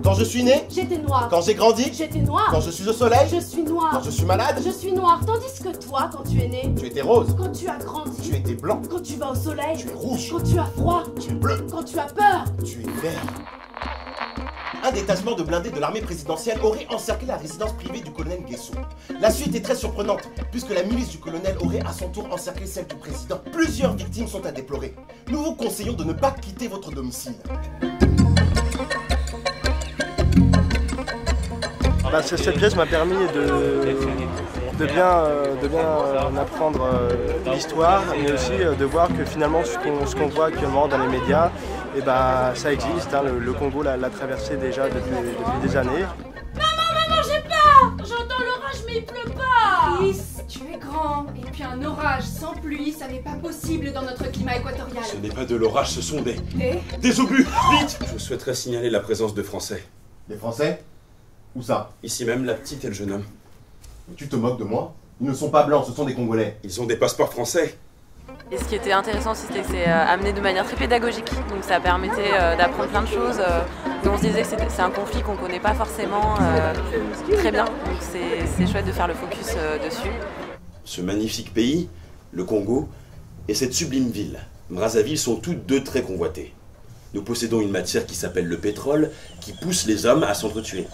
Quand je suis né, j'étais noire. quand j'ai grandi, J'étais noire. quand je suis au soleil, Je suis noire. quand je suis malade, Je suis noire. Tandis que toi, quand tu es né, tu étais rose, quand tu as grandi, tu étais blanc, quand tu vas au soleil, tu es rouge, quand tu as froid, tu es bleu, quand tu as peur. tu es vert. Un détachement de blindés de l'armée présidentielle aurait encerclé la résidence privée du colonel Guessou. La suite est très surprenante, puisque la milice du colonel aurait à son tour encerclé celle du président. Plusieurs victimes sont à déplorer. Nous vous conseillons de ne pas quitter votre domicile. Cette pièce m'a permis de bien apprendre l'histoire, mais aussi de voir que finalement ce qu'on voit actuellement dans les médias, et ça existe. Le Congo l'a traversé déjà depuis des années. Maman, j'ai peur! J'entends l'orage mais il pleut pas! Fils, tu es grand. Et puis un orage sans pluie, ça n'est pas possible dans notre climat équatorial. Ce n'est pas de l'orage, ce sont des obus! Vite! Je souhaiterais signaler la présence de Français. Les Français? Où ça? Ici même, la petite et le jeune homme. Tu te moques de moi? Ils ne sont pas blancs, ce sont des Congolais. Ils ont des passeports français. Et ce qui était intéressant, c'était que c'est amené de manière très pédagogique. Donc ça permettait d'apprendre plein de choses. Et on se disait que c'est un conflit qu'on ne connaît pas forcément très bien. Donc c'est chouette de faire le focus dessus. Ce magnifique pays, le Congo, et cette sublime ville, Brazzaville, sont toutes deux très convoitées. Nous possédons une matière qui s'appelle le pétrole, qui pousse les hommes à s'entretuer.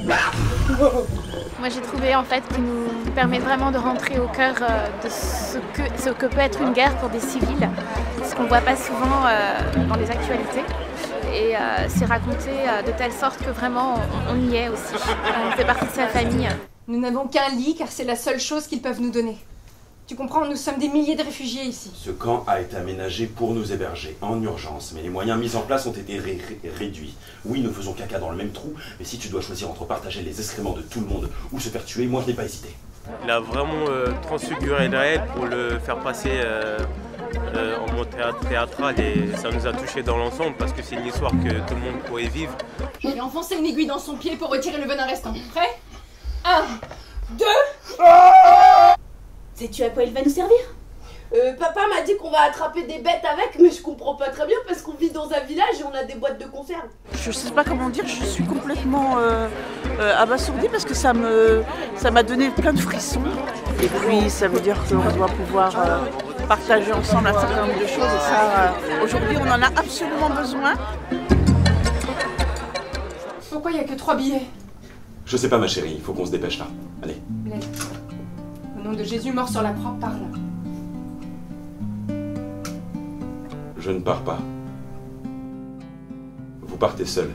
Moi j'ai trouvé en fait qu'il nous permet vraiment de rentrer au cœur de ce que peut être une guerre pour des civils, ce qu'on ne voit pas souvent dans les actualités. Et c'est raconté de telle sorte que vraiment on y est aussi, on fait partie de sa famille. Nous n'avons qu'un lit car c'est la seule chose qu'ils peuvent nous donner. Tu comprends, nous sommes des milliers de réfugiés ici. Ce camp a été aménagé pour nous héberger en urgence, mais les moyens mis en place ont été réduits. Oui, nous faisons caca dans le même trou, mais si tu dois choisir entre partager les excréments de tout le monde ou se faire tuer, moi je n'ai pas hésité. Il a vraiment transfiguré le réel pour le faire passer en mode théâtral, et ça nous a touchés dans l'ensemble parce que c'est une histoire que tout le monde pourrait vivre. Je vais enfoncer une aiguille dans son pied pour retirer le venin restant. Prêt? 1, 2... Sais-tu à quoi il va nous servir? Papa m'a dit qu'on va attraper des bêtes avec, mais je comprends pas très bien parce qu'on vit dans un village et on a des boîtes de conserve. Je sais pas comment dire, je suis complètement abasourdie parce que ça m'a donné plein de frissons. Et puis ça veut dire qu'on doit pouvoir partager ensemble un certain nombre de choses, et ça, aujourd'hui on en a absolument besoin. Pourquoi il n'y a que 3 billets? Je sais pas ma chérie, il faut qu'on se dépêche là. Allez. Blaise, au nom de Jésus mort sur la croix, parle. Je ne pars pas. Vous partez seul.